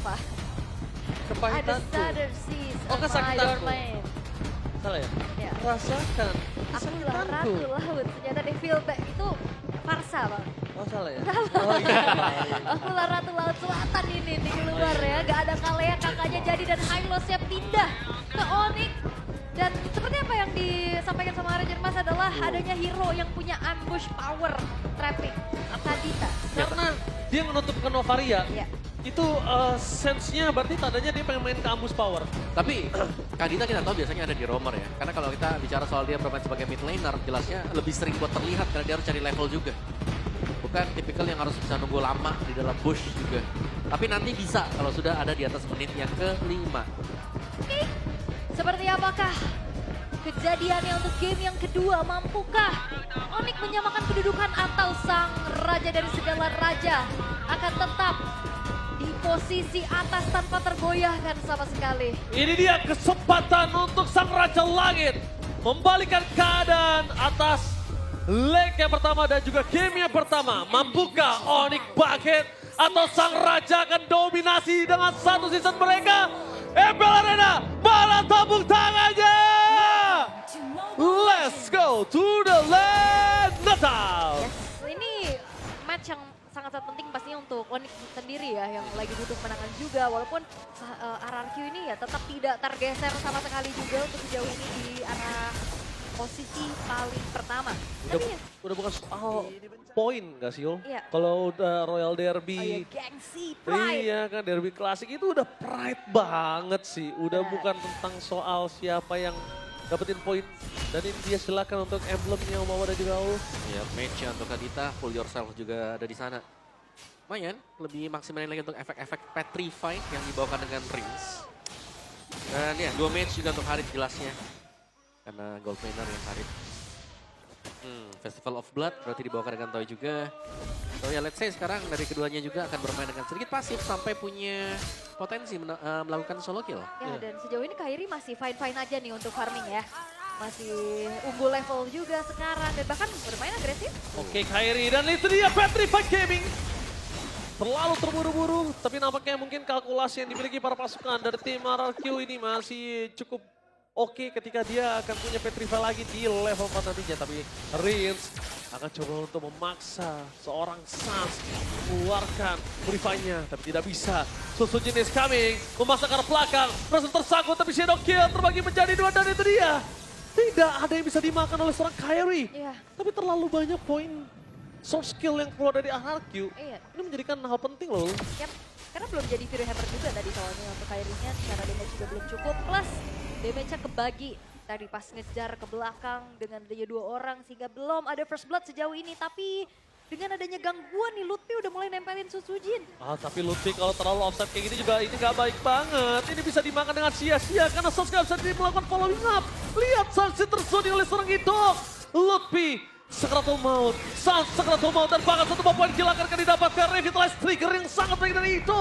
apa? Ada Kepahitanku. sadar seas Oh, on my kesakitanku. domain. Salah ya? Ya. Rasakan Akulah kesakitanku. ratu laut. Ternyata di feel back itu farsa bang. Oh salah ya? Salah. Oh iya. Akulah ratu laut selatan ini di keluar ya. Gak ada Kalea kakaknya jadi dan Hylosnya pindah ke Onyx. Dan seperti apa yang disampaikan sama Ranger Mas adalah adanya hero yang punya ambush power trapping. Kadita. Karena dia menutup ke Novaria. Ya. Itu sense-nya berarti tandanya dia pengen main ke Ambus Power. Tapi Kadita kita tahu biasanya ada di roamer ya. Karena kalau kita bicara soal dia bermain sebagai mid laner, jelasnya lebih sering buat terlihat karena dia harus cari level juga. Bukan tipikal yang harus bisa nunggu lama di dalam bush juga. Tapi nanti bisa kalau sudah ada di atas menit yang ke-5. Oke, seperti apakah kejadiannya untuk game yang kedua? Mampukah Onyx menyamakan kedudukan atau sang raja dari segala raja akan tetap di posisi atas tanpa tergoyahkan sama sekali? Ini dia kesempatan untuk sang Raja Langit membalikan keadaan atas leg yang pertama dan juga game yang pertama. Mampukah Onyx Bucket atau sang Raja akan dominasi dengan satu season mereka? MPL Arena, mana tabung tangannya? Let's go to the land now. Yes, ini match yang sangat-sangat penting pastinya untuk Onyx sendiri ya, yang lagi butuh kemenangan juga. Walaupun RRQ ini ya tetap tidak tergeser sama sekali juga untuk sejauh ini di arah posisi paling pertama. Udah, Tapi ya, udah bukan soal poin gak sih, Yul? Iya. Kalau udah Royal oh Derby, ya, gengsi, pride. iya kan Derby Klasik itu udah pride banget sih. Udah Benar. bukan tentang soal siapa yang dapetin poin. Dan ini dia silakan untuk emblemnya Umawa dan juga Ul. Ya, match untuk Kadita, Pull Yourself juga ada di sana. Lumayan, lebih maksimalin lagi untuk efek-efek Petrify yang dibawakan dengan Rings. Dan ya, 2 match juga untuk Harit jelasnya. Karena gold laner yang Harit. Festival of Blood berarti dibawakan dengan Toy juga. So ya, let's say sekarang dari keduanya juga akan bermain dengan sedikit pasif sampai punya potensi melakukan solo kill. Ya, dan sejauh ini Kairi masih fine-fine aja nih untuk farming ya. Masih unggul level juga sekarang dan bahkan bermain agresif. Oke Kairi dan itu dia Petrified Gaming. Terlalu terburu-buru, tapi nampaknya mungkin kalkulasi yang dimiliki para pasukan dari tim RRQ ini masih cukup oke ketika dia akan punya Petrify lagi di level 4 nantinya. Tapi Rins akan coba untuk memaksa seorang Sans mengeluarkan Purify-nya, tapi tidak bisa. Susu jenis coming, memaksa ke arah belakang, Rasen tersangkut tapi Shadow Kill terbagi menjadi 2 dan itu dia. Tidak ada yang bisa dimakan oleh seorang Kairi. Iya. Tapi terlalu banyak poin source skill yang keluar dari RRQ. Iya. Ini menjadikan hal penting loh. Yap. Karena belum jadi Fury Hammer juga tadi soalnya untuk Kairinya, secara damage juga belum cukup. Plus damage-nya kebagi tadi pas ngejar ke belakang dengan adanya 2 orang sehingga belum ada first blood sejauh ini. Tapi dengan adanya gangguan nih Lutfi udah mulai nempelin Susujin. Tapi Ludwig kalau terlalu offset kayak gini juga ini gak baik banget. Ini bisa dimakan dengan sia-sia karena Sans gak bisa melakukan following up. Lihat sanksi tersuding oleh seorang itu. Lutfi Sakratul Maut, Sans Sakratul Maut dan bahkan satu poin kill akan didapatkan. Revitalize trigger yang sangat baik dari itu.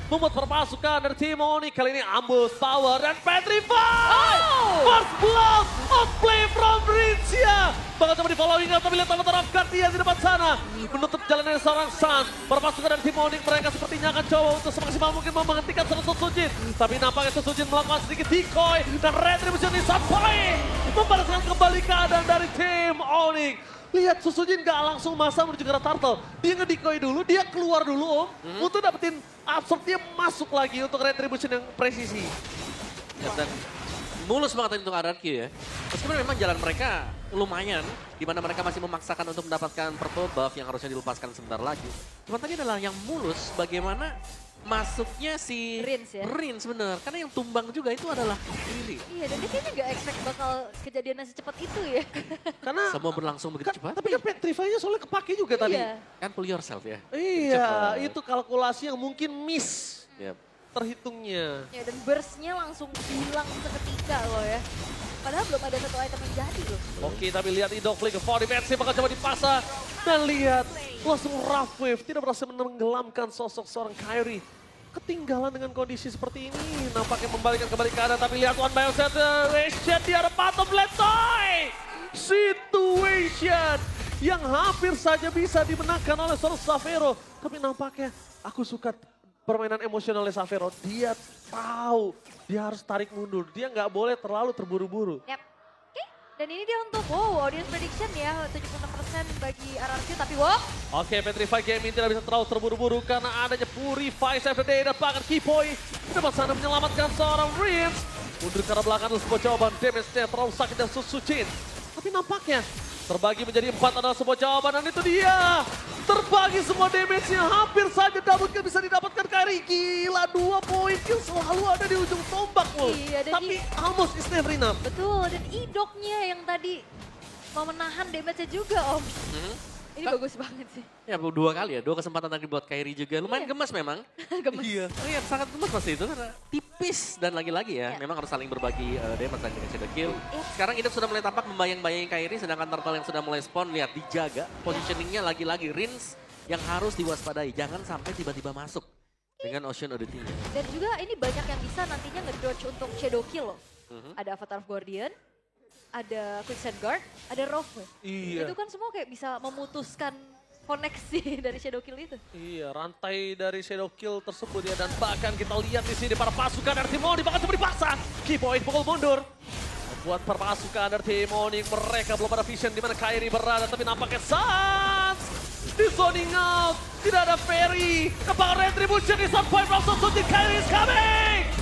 Membuat perpasukan dari tim Onyx kali ini Ambus Power dan Petrify. First blood outplay from Rincia. Bahkan coba di following up tapi lihat sama taraf Guardian di depan sana. Menutup jalan dari seorang Sans. Perpasukan dari tim Onyx mereka sepertinya akan coba untuk semaksimal mungkin menghentikan seorang Susujin. Tapi nampaknya Susujin melakukan sedikit decoy dan retribution sampai membalaskan kembali keadaan dari tim Onyx. Lihat Susujin gak langsung masa menuju ke arah Turtle. Dia nge-decoy dulu, dia keluar dulu untuk dapetin absorb, dia masuk lagi untuk retribution yang presisi. Ya, dan mulus banget untuk RRQ ya. Meskipun memang jalan mereka lumayan, di mana mereka masih memaksakan untuk mendapatkan purple buff yang harusnya dilepaskan sebentar lagi. Cuma tadi adalah yang mulus bagaimana masuknya si Rins ya? Rins bener, karena yang tumbang juga itu adalah Lily. Iya, dan dia kayaknya gak expect bakal kejadiannya secepat itu ya. Karena Semua berlangsung begitu cepat. tapi kan Petrify-nya soalnya kepake juga tadi. Iya. Kan pull yourself ya. Iya, Cepat. itu kalkulasi yang mungkin miss Yep. terhitungnya. Ya, dan burst-nya langsung hilang seketika loh ya. Padahal belum ada satu item yang jadi loh. Oke, tapi lihat Idokli ke 4 defensive bakal coba dipasang. Dan lihat, langsung rough wave, tidak berhasil menenggelamkan sosok seorang Kairi. Ketinggalan dengan kondisi seperti ini, nampaknya membalikan kembali keadaan. Tapi lihat one by one situation di arah bottom lane, Toy! Situation yang hampir saja bisa dimenangkan oleh seorang Savero. Tapi nampaknya aku suka permainan emosionalnya Xavero. Dia tahu dia harus tarik mundur. Dia nggak boleh terlalu terburu-buru. Yap. Oke, dan ini dia untuk audience prediction ya, 76% bagi RRQ, tapi Oke, Petrify Gaming tidak bisa terlalu terburu-buru karena adanya Purify Save the Day dan bahkan Keyboy di depan sana menyelamatkan seorang Rins. Mundur ke arah belakang adalah sebuah jawaban, damage-nya terlalu sakit dan Susuchin. Tapi nampaknya terbagi menjadi 4 adalah sebuah jawaban dan itu dia. Terbagi semua damage-nya, hampir saja double kill bisa didapatkan Kairi. Gila, 2 poin kill selalu ada di ujung tombak loh. Iya, dan Tapi almost is never enough. betul, dan idoknya yang tadi mau menahan damage-nya juga Om. Ini bagus banget sih. Ya 2 kali ya, 2 kesempatan tadi buat Kairi juga. Lumayan gemas memang. Gemes. Iya. Iya, sangat gemas pasti itu karena tipis dan lagi-lagi ya, memang harus saling berbagi damage dengan Shadow Kill. Iya. Sekarang Idok sudah mulai tampak membayang-bayangi Kairi, sedangkan Turtle yang sudah mulai spawn, lihat dijaga. Positioningnya lagi-lagi Rins yang harus diwaspadai, jangan sampai tiba-tiba masuk dengan Ocean Oddity-nya. Dan juga ini banyak yang bisa nantinya ngedodge untuk Shadow Kill loh. Ada Avatar of Guardian, ada Quicksand Guard, ada Rogue. Iya. Itu kan semua kayak bisa memutuskan koneksi dari Shadow Kill itu. Iya, rantai dari Shadow Kill tersebut ya, dan bahkan kita lihat di sini para pasukan dari Tim Onyx bahkan coba dipaksa. Keypoint pukul mundur. Membuat para pasukan dari Tim Onyx, mereka belum ada vision di mana Kairi berada, tapi nampaknya Sans di zoning out. Tidak ada Ferry. Apakah Retribution di Sun Point langsung suntik Kairi is coming.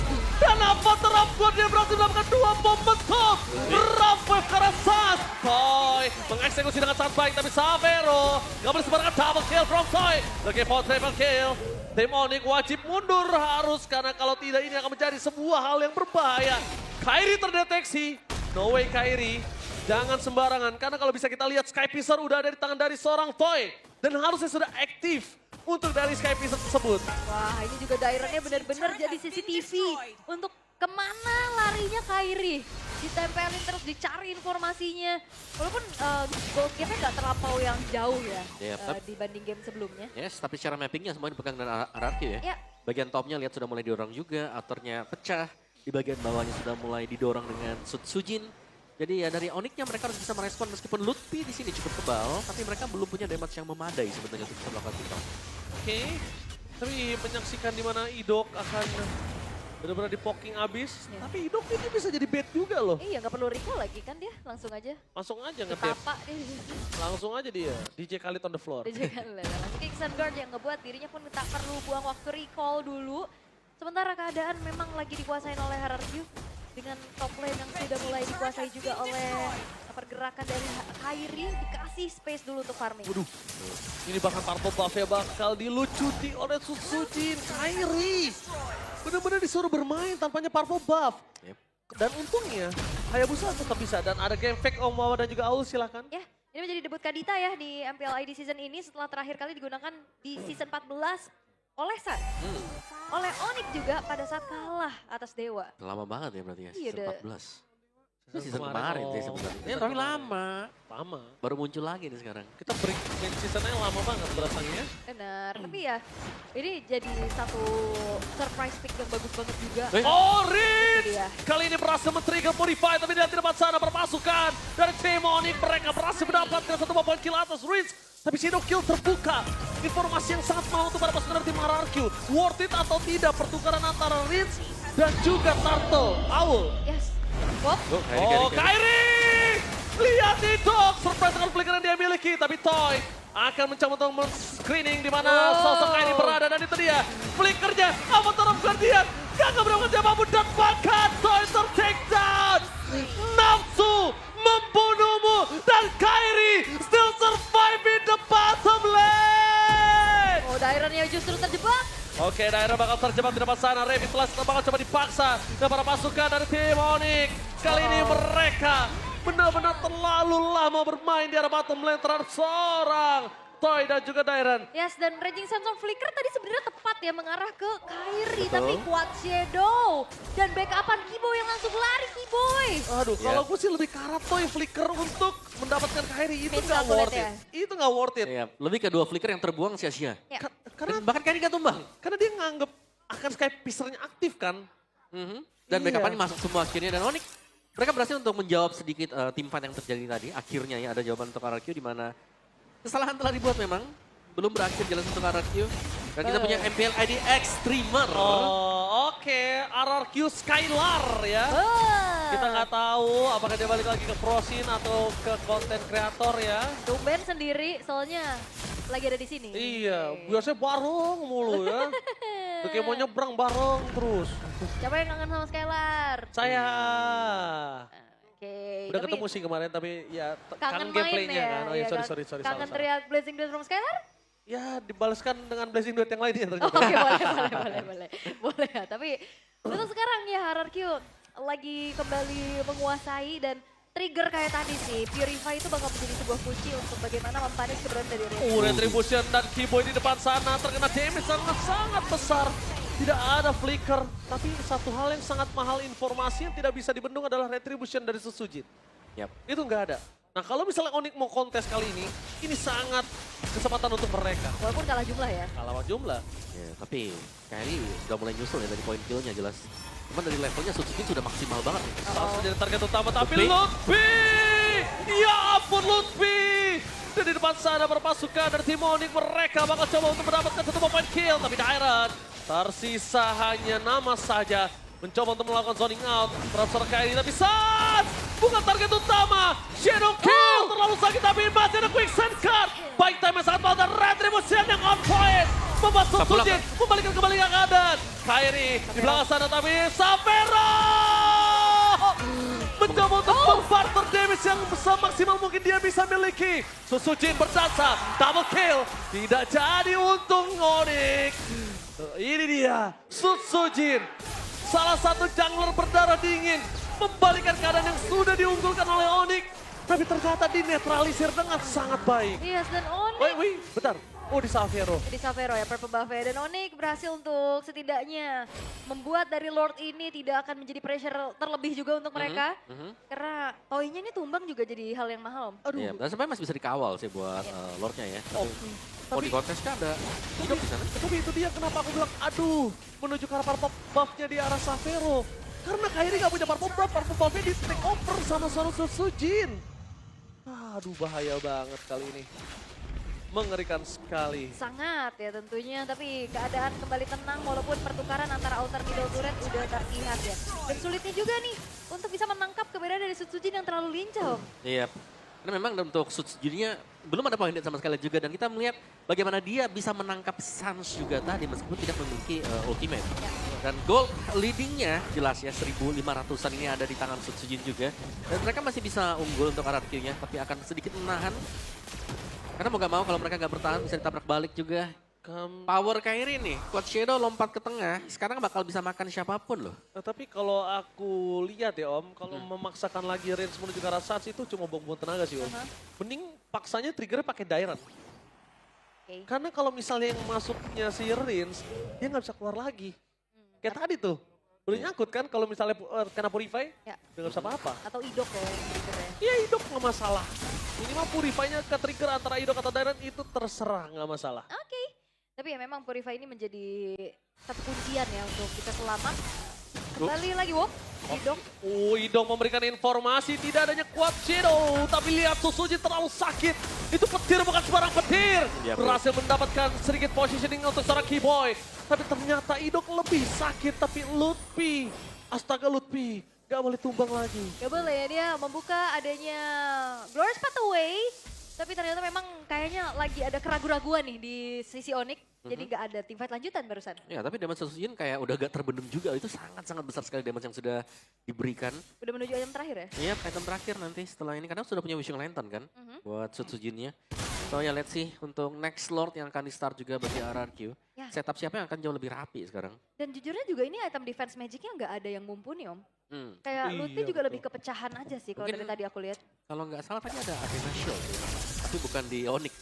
Dan Avatar of Guardian berhasil melakukan 2 bom mentok. Rampwave ke arah Sans. Toy mengeksekusi dengan sangat baik, tapi Xavero gak boleh sembarangan double kill from Toy. Lagi for triple kill. Tim Onyx wajib mundur harus, karena kalau tidak ini akan menjadi sebuah hal yang berbahaya. Kairi terdeteksi. No way Kairi. Jangan sembarangan, karena kalau bisa kita lihat Sky Piercer udah ada di tangan dari seorang Toy. Dan harusnya sudah aktif untuk dari Sky Piercer tersebut. Wah, ini juga Daironnya benar-benar jadi CCTV untuk kemana larinya Kairi. Ditempelin terus, dicari informasinya. Walaupun goal gap-nya nggak terlampau yang jauh ya Yep. dibanding game sebelumnya. Yes, tapi secara mappingnya semuanya dipegang dengan RRQ ya. Ya. Bagian topnya lihat sudah mulai didorong juga, outernya pecah. Di bagian bawahnya sudah mulai didorong dengan Sujin. Jadi ya dari Onyx-nya mereka harus bisa merespon meskipun Lutfi di sini cukup kebal, tapi mereka belum punya damage yang memadai sebenarnya untuk bisa melakukan pick up. Oke, tapi menyaksikan di mana Idok akan benar-benar di-poking abis. Ya. Tapi Idok ini bisa jadi bait juga loh. Iya, nggak perlu recall lagi kan dia, langsung aja. Langsung aja nge-dep. Tapak dia. Langsung aja dia. DJ Khalid on the floor. Dia kan langsung Quicksand Guard yang ngebuat dirinya pun tak perlu buang waktu recall dulu. Sementara keadaan memang lagi dikuasain oleh RRQ. Dengan top lane yang sudah mulai dikuasai juga oleh pergerakan dari Kairi, dikasih space dulu untuk farming. Waduh, ini bahkan Turtle buff-nya bakal dilucuti oleh Sutsujin. Kairi benar-benar disuruh bermain tanpanya purple buff. Yep. Dan untungnya Hayabusa tetap bisa, dan ada game fake Om Wawa dan juga Aul, silakan. Ya, ini menjadi debut Kadita ya di MPL ID season ini setelah terakhir kali digunakan di season 14 oleh Sun. Oleh Onyx juga pada saat kalah atas Dewa. Lama banget ya berarti ya, Iya, season udah. 14. Ini season kemarin sih sebenarnya. Ini tapi lama. Lama. Baru muncul lagi nih sekarang. Kita break main seasonnya lama banget berasanya. Benar, tapi ya ini jadi satu surprise pick yang bagus banget juga. Orange! Itu dia. Kali ini berhasil men-trigger Purify, tapi di depan sana berpasukan dari Tim Onyx. Mereka berhasil mendapatkan 1 poin kill atas Rins. Tapi Shadow Kill terbuka. Informasi yang sangat mahal untuk para pasukan dari tim RRQ. Worth it atau tidak pertukaran antara Rins dan juga Turtle. Aul. Yes. Wop. Oh, Kairi! Lihat itu, surprise dengan flicker yang dia miliki. Tapi Toy akan mencoba untuk men-screening di mana sosok Kairi berada. Dan itu dia, flickernya Avatar of Guardian. Gak berangkat siapapun dan bahkan Toy ter-take down. Nafsu membunuhmu dan Kairi still survive in the bottom lane. Oh, Daironnya justru terjebak. Oke, daerah bakal terjebak di depan sana. Revitalize bakal coba dipaksa dan para pasukan dari tim Onyx. Kali ini mereka benar-benar terlalu lama bermain di arah bottom lane terhadap seorang Toy dan juga Dairon. Yes, dan Raging Sensor Flicker tadi sebenarnya tepat ya mengarah ke Kairi. Betul. Tapi kuat Shadow. Dan backupan Keyboy yang langsung lari Keyboy. Aduh, Iya. kalau gue sih lebih ke arah Toy flicker untuk mendapatkan Kairi. Itu Mid nggak calculate worth it. ya. Itu nggak worth it. Iya, lebih ke 2 flicker yang terbuang sia-sia. Ya. Karena Dan bahkan Kairi gak tumbang. karena dia nganggep akan Sky Piercer-nya aktif kan. Dan Iya. backupannya masuk semua akhirnya. Dan Onyx, mereka berhasil untuk menjawab sedikit team fight yang terjadi tadi. Akhirnya ya ada jawaban untuk RRQ di mana kesalahan telah dibuat memang. Belum berakhir jelas untuk RRQ. Dan kita punya MPL ID Extremer. Oh, oke. RRQ Skylar ya. Kita nggak tahu apakah dia balik lagi ke pro scene atau ke konten kreator ya. Tumben sendiri soalnya lagi ada di sini. Iya, biasanya bareng mulu ya. Udah kayak mau nyebrang bareng terus. Siapa yang kangen sama Skylar? Saya Oke. udah tapi ketemu sih kemarin tapi ya kangen main gameplaynya ya. kan. Oh iya, Iya, sorry. Kangen salah. teriak Blazing Duet from Skylar? Ya dibalaskan dengan Blazing Duet yang lainnya ternyata. Oke, boleh. Boleh ya, tapi untuk sekarang ya RRQ lagi kembali menguasai dan trigger kayak tadi sih. Purify itu bakal menjadi sebuah kunci untuk bagaimana mempanis keberadaan dari Red. Retribution dan Keyboy di depan sana terkena damage sangat besar. Tidak ada flicker, tapi satu hal yang sangat mahal informasi yang tidak bisa dibendung adalah Retribution dari Setsujin. Yap. Itu nggak ada. Nah kalau misalnya Onyx mau kontes kali ini sangat kesempatan untuk mereka. Walaupun kalah jumlah ya. Kalah jumlah. Ya, tapi Kyrie sudah mulai nyusul ya dari poin killnya jelas. Cuman dari levelnya Setsujin sudah maksimal banget nih. Langsung jadi target utama, tapi Lutfi. Lutfi! Ya ampun Lutfi! Dan di depan sana berpasukan dari tim Onyx, mereka bakal coba untuk mendapatkan satu poin kill. Tapi Dairon tersisa hanya nama saja. Mencoba untuk melakukan zoning out. Terhadap seorang Kyrie, tapi saat bukan target utama. Shadow kill, terlalu sakit tapi masih ada quick send card. Baik time yang sangat mahal dan Retribution yang on point. Membuat Setsujin membalikan kembali keadaan. Kyrie di belakang sana tapi Xavero mencoba untuk membarter damage yang semaksimal mungkin dia bisa miliki. Setsujin berdansa, double kill. Tidak jadi untung Onyx. Ini dia, Setsujin. Salah satu jungler berdarah dingin. Membalikan keadaan yang sudah diunggulkan oleh Onyx. Tapi ternyata dinetralisir dengan sangat baik. Yes, dan Onyx. Wait, bentar. Oh, di Xavero. Di Xavero ya, purple buff-nya. Dan Onyx berhasil untuk setidaknya membuat dari Lord ini tidak akan menjadi pressure terlebih juga untuk mereka. Karena poinnya ini tumbang juga jadi hal yang mahal, Om. Aduh. Iya, dan sebenarnya masih bisa dikawal sih buat Lordnya ya. Tapi, di kontes kan ada hidup di sana. Tapi itu dia kenapa aku bilang, aduh, menuju ke arah purple buff-nya di arah Xavero. Karena Kyrie gak punya purple buff-nya di take over sama Setsujin. Aduh, bahaya banget kali ini. Mengerikan sekali. Sangat ya tentunya, tapi keadaan kembali tenang walaupun pertukaran antara outer middle turret udah terlihat ya. Dan sulitnya juga nih untuk bisa menangkap keberadaan dari Setsujin yang terlalu lincah, Om. Iya. Karena memang untuk Setsujinnya belum ada poin sama sekali juga. Dan kita melihat bagaimana dia bisa menangkap Sans juga tadi meskipun tidak memiliki ultimate. Dan gold leadingnya jelas ya 1.500an ini ada di tangan Setsujin juga. Dan mereka masih bisa unggul untuk RRQ-nya tapi akan sedikit menahan. Karena mau gak mau kalau mereka gak bertahan bisa ditabrak balik juga. Power Kyrie nih, Quad Shadow lompat ke tengah, sekarang bakal bisa makan siapapun loh. Nah, tapi kalau aku lihat ya Om, kalau memaksakan lagi range menuju ke arah Sans itu cuma buang-buang tenaga sih Om. Mending paksanya triggernya pakai Dairon. Oke. Karena kalau misalnya yang masuknya si Rins, dia nggak bisa keluar lagi. Kayak tadi tuh, udah nyangkut kan kalau misalnya kena Purify, Ya. udah nggak bisa apa-apa. Atau Idok ya yang triggernya. Iya Idok nggak masalah. Minimal Purify-nya ke trigger antara Idok atau Dairon itu terserah nggak masalah. Oke. Tapi ya memang Purify ini menjadi satu kuncian ya untuk kita selamat. Kembali lagi, Wok. Idok. Idok memberikan informasi tidak adanya Quad Shadow. Tapi lihat Setsujin terlalu sakit. Itu petir bukan sembarang petir. Ya, Berhasil mendapatkan sedikit positioning untuk seorang Keyboy. Tapi ternyata Idok lebih sakit. Tapi Lutfi, astaga Lutfi, gak boleh tumbang lagi. Gak boleh ya, dia membuka adanya Glorious Pathway. Tapi ternyata memang kayaknya lagi ada keraguan-raguan nih di sisi Onyx. Jadi gak ada teamfight lanjutan barusan. Ya tapi damage Setsujin kayak udah gak terbendung juga, itu sangat-sangat besar sekali damage yang sudah diberikan. Udah menuju item terakhir ya? Iya, item terakhir nanti setelah ini, karena sudah punya Wishing Lantern kan, buat Setsujinnya. So ya let's see untuk next Lord yang akan di-start juga bagi RRQ. Ya. Setup siapa yang akan jauh lebih rapi sekarang. Dan jujurnya juga ini item defense magicnya nggak ada yang mumpuni, Om. Kayak Iya, Lutfi juga betul. lebih kepecahan aja sih kalau Mungkin- dari tadi aku lihat. Kalau nggak salah tadi ada Athena Shield, tapi bukan di Onyx,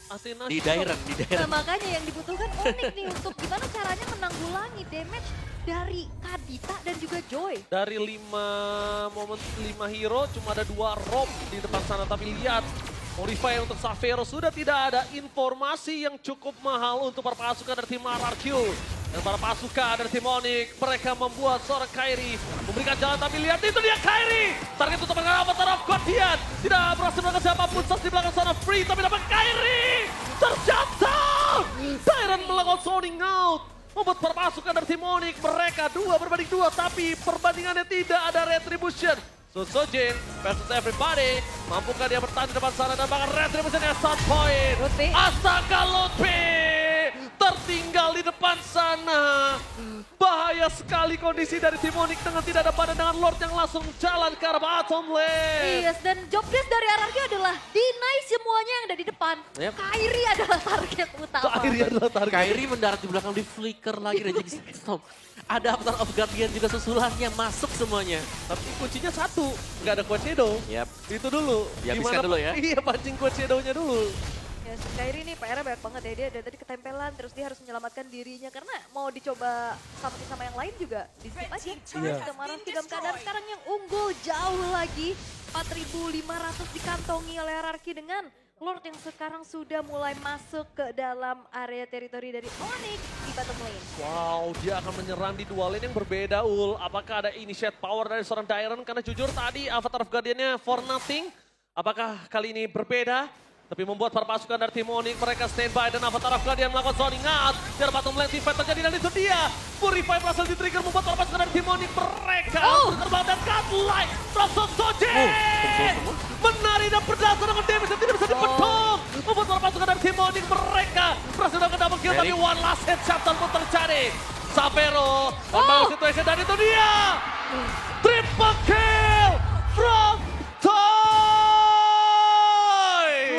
Athena di Shield. Dairon, di Nah, Dairon. makanya yang dibutuhkan Onyx nih untuk gimana caranya menanggulangi damage dari Kadita dan juga Joy. Dari 5 hero cuma ada 2 rob di depan sana. Tapi lihat, Purify untuk Xavero sudah tidak ada informasi yang cukup mahal untuk para pasukan dari tim RRQ. Dan para pasukan dari tim Onyx, mereka membuat seorang Kyrie memberikan jalan. Tapi lihat itu dia Kyrie. Target untuk dengan Avatar of Guardian. Tidak berhasil melakukan siapapun. Sas di belakang sana free, tapi dapat Kyrie. Terjatuh. Tyrant melakukan zoning out. Membuat perpasukan dari tim Onyx. Mereka 2-2, tapi perbandingannya tidak ada retribution. Susujin versus everybody. Mampukah dia bertahan di depan sana dan bahkan retributionnya 1 point. Lutfi. Astaga Lutfi tertinggal di depan sana. Bahaya sekali kondisi dari tim Onyx dengan tidak ada pandangan Lord yang langsung jalan ke arah bottom lane. Yes, dan job desk dari RRQ adalah deny semuanya yang ada di depan. Yep. Kairi adalah target utama. Kairi adalah target. Kairi mendarat di belakang di flicker lagi dan jadi stop. Ada Avatar of Guardian juga susulannya masuk semuanya. Tapi kuncinya satu, nggak ada Quad Shadow. Yap. Itu dulu. Dihabiskan dulu ya. Iya, pancing Quad Shadow-nya dulu. Yes, Kairi ini PR-nya banyak banget ya. Dia dari tadi ketempelan, terus dia harus menyelamatkan dirinya. Karena mau dicoba sama yang lain juga di skip aja. Iya. Kemarin dalam keadaan sekarang yang unggul jauh lagi. 4.500 dikantongi oleh RRQ dengan Lord yang sekarang sudah mulai masuk ke dalam area teritori dari Onyx di bottom lane. Wow, dia akan menyerang di dua lane yang berbeda, Ul. Apakah ada initiate power dari seorang Dairon? Karena jujur tadi Avatar of Guardian-nya for nothing. Apakah kali ini berbeda? Tapi membuat para pasukan dari tim Onyx, mereka standby dan Avatar of Guardian melakukan zoning out. Dari bottom lane team fight terjadi dan itu dia. Purify berhasil di-trigger membuat para pasukan dari tim Onyx. Mereka terbang dan godlike. Rosok Soje! Menari dan berdasar dengan damage yang tidak bisa dibendung. Membuat para pasukan dari tim Onyx mereka berhasil melakukan double kill. Tapi one last headshot pun terjadi. Sapero, on situation dan itu dia. Triple kill from Toy!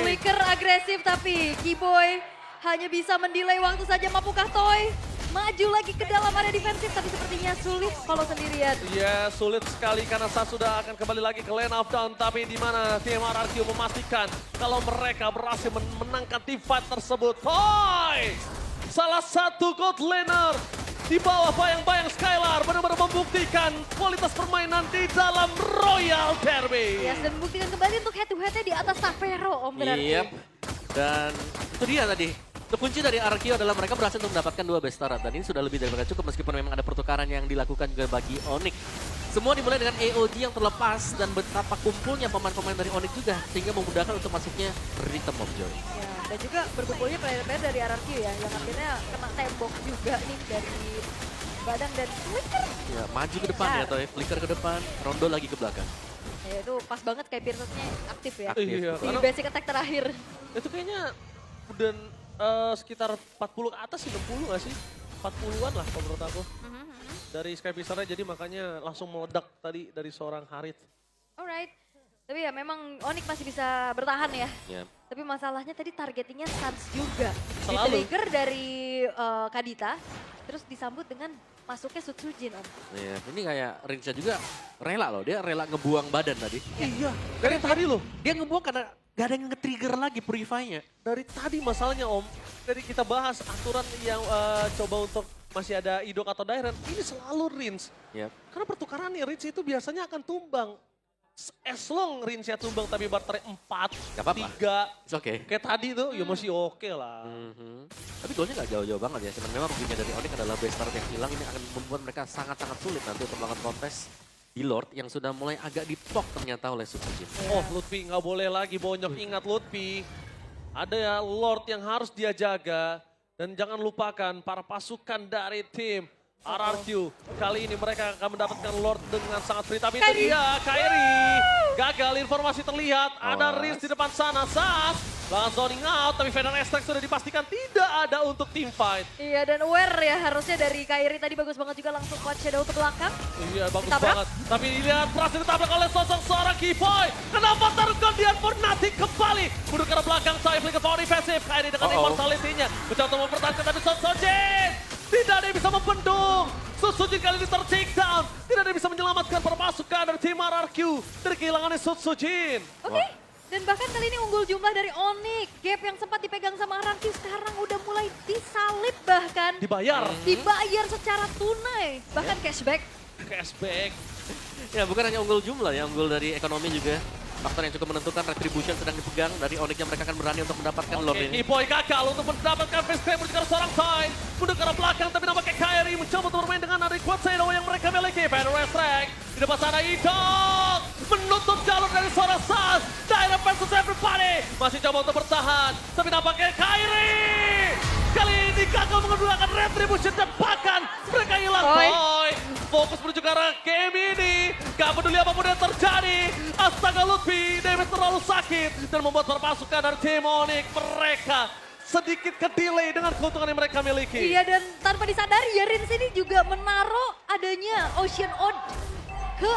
Flicker agresif tapi Keyboy hanya bisa mendelay waktu saja. Mampukah Toy maju lagi ke dalam area defensif tapi sepertinya sulit kalau sendirian. Ya sulit sekali karena saya sudah akan kembali lagi ke lane of down. Tapi di mana tim RRQ memastikan kalau mereka berhasil menangkan team fight tersebut. Toy! Salah satu gold laner di bawah bayang-bayang Skylar benar-benar membuktikan kualitas permainan di dalam Royal Derby. Yes, dan membuktikan kembali untuk head to headnya di atas Sapero Om berarti. Yep. Dan itu dia tadi. Kunci dari RRQ adalah mereka berhasil untuk mendapatkan 2 best start dan ini sudah lebih dari cukup meskipun memang ada pertukaran yang dilakukan juga bagi Onyx. Semua dimulai dengan AOG yang terlepas dan betapa kumpulnya pemain-pemain dari Onyx juga sehingga memudahkan untuk masuknya Rhythm of Joy. Ya, dan juga berkumpulnya player-player dari RRQ ya yang akhirnya kena tembok juga nih dari Badang dan Flicker. Ya, maju ke depan ya Toy, Flicker ke depan, Rondo lagi ke belakang. Ya itu pas banget kayak Pierce-nya aktif ya. Aktif. Iya, Di karena basic attack terakhir. itu kayaknya udah sekitar 40 ke atas sih, 60 nggak sih? 40-an lah kalau menurut aku. Dari Sky Pisarnya jadi makanya langsung meledak tadi dari seorang Harith. Alright. Tapi ya memang Onyx masih bisa bertahan ya. Ya. Tapi masalahnya tadi targetingnya Suns juga. Selalu. Di-trigger dari Kadita, terus disambut dengan masuknya Sutsujin Om. Ya, ini kayak Rincha juga rela loh, dia rela ngebuang badan tadi. Iya, dari tadi loh. Dia ngebuang karena gak ada yang nge-trigger lagi Purify-nya. Dari tadi masalahnya Om, dari kita bahas aturan yang coba untuk masih ada Idok atau Dairon, ini selalu Rins. Yep. Karena pertukaran nih, Rins itu biasanya akan tumbang. As long Rinsnya tumbang tapi barternya 4, Gak apa-apa. 3. It's okay. Kayak tadi tuh, ya masih oke lah. Tapi golnya gak jauh-jauh banget ya, cuman memang ruginya dari Onyx adalah base start yang hilang, ini akan membuat mereka sangat-sangat sulit nanti untuk melakukan kontes di Lord yang sudah mulai agak dipok ternyata oleh Sutsujin. Oh, Lutfi nggak boleh lagi bonyok. Ingat Lutfi, ada ya Lord yang harus dia jaga. Dan jangan lupakan para pasukan dari tim RRQ. Kali ini mereka akan mendapatkan Lord dengan sangat free. Tapi itu dia, Kairi. Gagal, informasi terlihat. Ada Riz di depan sana. Sas, bahkan zoning out. Tapi Venom Extract sudah dipastikan tidak ada untuk team fight. Iya dan aware ya harusnya dari Kairi tadi bagus banget juga langsung Quad Shadow ke belakang. Iya, bagus Ditabrak. banget. Tapi dilihat berhasil ditabrak oleh sosok seorang Keyboy. Kenapa taruh Guardian for nothing kembali? Mundur ke belakang, saya flicker power defensive. Kairi dengan immortality-nya. Mencoba untuk mempertahankan tapi Sojin. Tidak ada yang bisa membendung. Sutsujin kali ini ter-take down. Tidak ada yang bisa menyelamatkan para pasukan dari tim RRQ. Dari kehilangannya Sutsujin. Oke. Dan bahkan kali ini unggul jumlah dari Onyx. Gap yang sempat dipegang sama RRQ sekarang udah mulai disalip bahkan. Dibayar. Dibayar secara tunai. Bahkan cashback. Cashback. Ya bukan hanya unggul jumlah ya, unggul dari ekonomi juga. Faktor yang cukup menentukan, Retribution sedang dipegang dari Onyx yang mereka akan berani untuk mendapatkan Lord ini. Keyboy gagal untuk mendapatkan face cam menuju seorang Toy. Mundur ke belakang tapi nampaknya Kairi mencoba untuk bermain dengan Ari Quad Shadow yang mereka miliki. Venom Extract. Di depan sana Idok. Menutup jalur dari seorang Sas. Dairon versus everybody. Masih coba untuk bertahan. Tapi nampaknya Kairi gagal menggunakan retribution dan bahkan mereka hilang. Toy. Toy fokus menuju ke arah game ini. Gak peduli apapun yang terjadi. Astaga Lutfi, David terlalu sakit dan membuat perpasukan dari tim Onyx mereka sedikit ke-delay dengan keuntungan yang mereka miliki. Iya, dan tanpa disadari ya Rins ini juga menaruh adanya Ocean Ode ke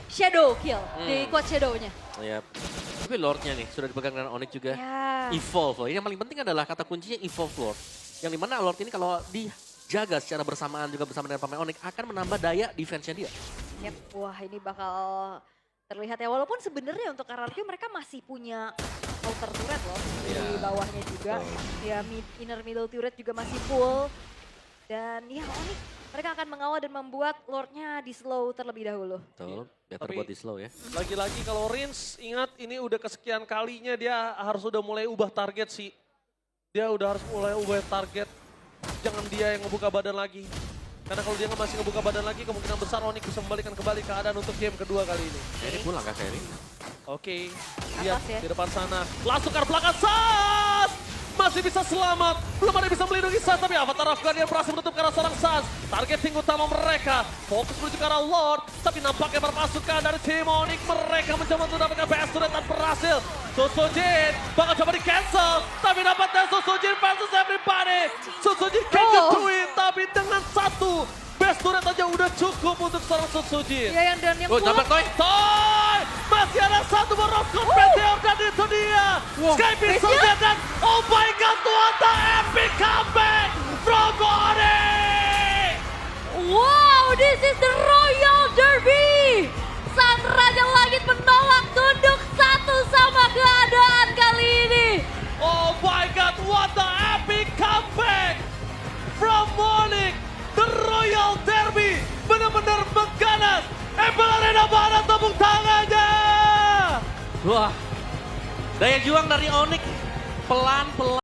Shadow Kill di quad Shadow-nya. Iya. Tapi Lord-nya nih sudah dipegang dengan Onyx juga. Ya. Evolve loh. Ini yang paling penting adalah kata kuncinya Evolve Lord. Yang dimana Lord ini kalau dijaga secara bersamaan juga bersama dengan pemain Onyx akan menambah daya defense-nya dia. Yap, wah ini bakal terlihat ya. Walaupun sebenarnya untuk RRQ mereka masih punya outer turret loh di bawahnya juga. Ya inner middle turret juga masih full. Dan ya Onyx mereka akan mengawal dan membuat Lord-nya di slow terlebih dahulu. Betul. Better Tapi- buat di slow ya. Lagi-lagi kalau Rins, ingat ini udah kesekian kalinya dia harus udah mulai ubah target sih. Dia udah harus mulai ubah target. Jangan dia yang ngebuka badan lagi. Karena kalau dia masih ngebuka badan lagi, kemungkinan besar Onyx bisa membalikan kembali keadaan untuk game kedua kali ini. Ini pulang kak Ferry. Oke, lihat Atas ya. di depan sana. Langsung ke belakang Sas! Masih bisa selamat. Belum ada yang bisa melindungi Sas, tapi Avatar Afghanian berhasil menutup ke arah seorang Sas. Targeting utama mereka. Fokus menuju ke arah Lord. Tapi nampaknya perpasukan dari tim Onyx. Mereka mencoba untuk mendapatkan PS turret dan berhasil. Susujin bakal coba di cancel. Tapi dapatnya Susujin versus everybody. Susujin can do it. Tapi dengan satu. Best turret aja udah cukup untuk seorang Susujin. Ya dan yang Oh, dapat Toy. Toy! Masih ada satu Morocco Meteor dan itu dia. Sky Pistol dan oh my god, what the epic comeback from Onyx! wow, this is the Royal Derby. Sang Raja Langit menolak tunduk satu sama keadaan kali ini. Oh my god, what the epic comeback from Onyx! The Royal Derby benar-benar mengganas. Embel Arena mana tepuk tangannya? Wah. Daya juang dari Onyx pelan-pelan.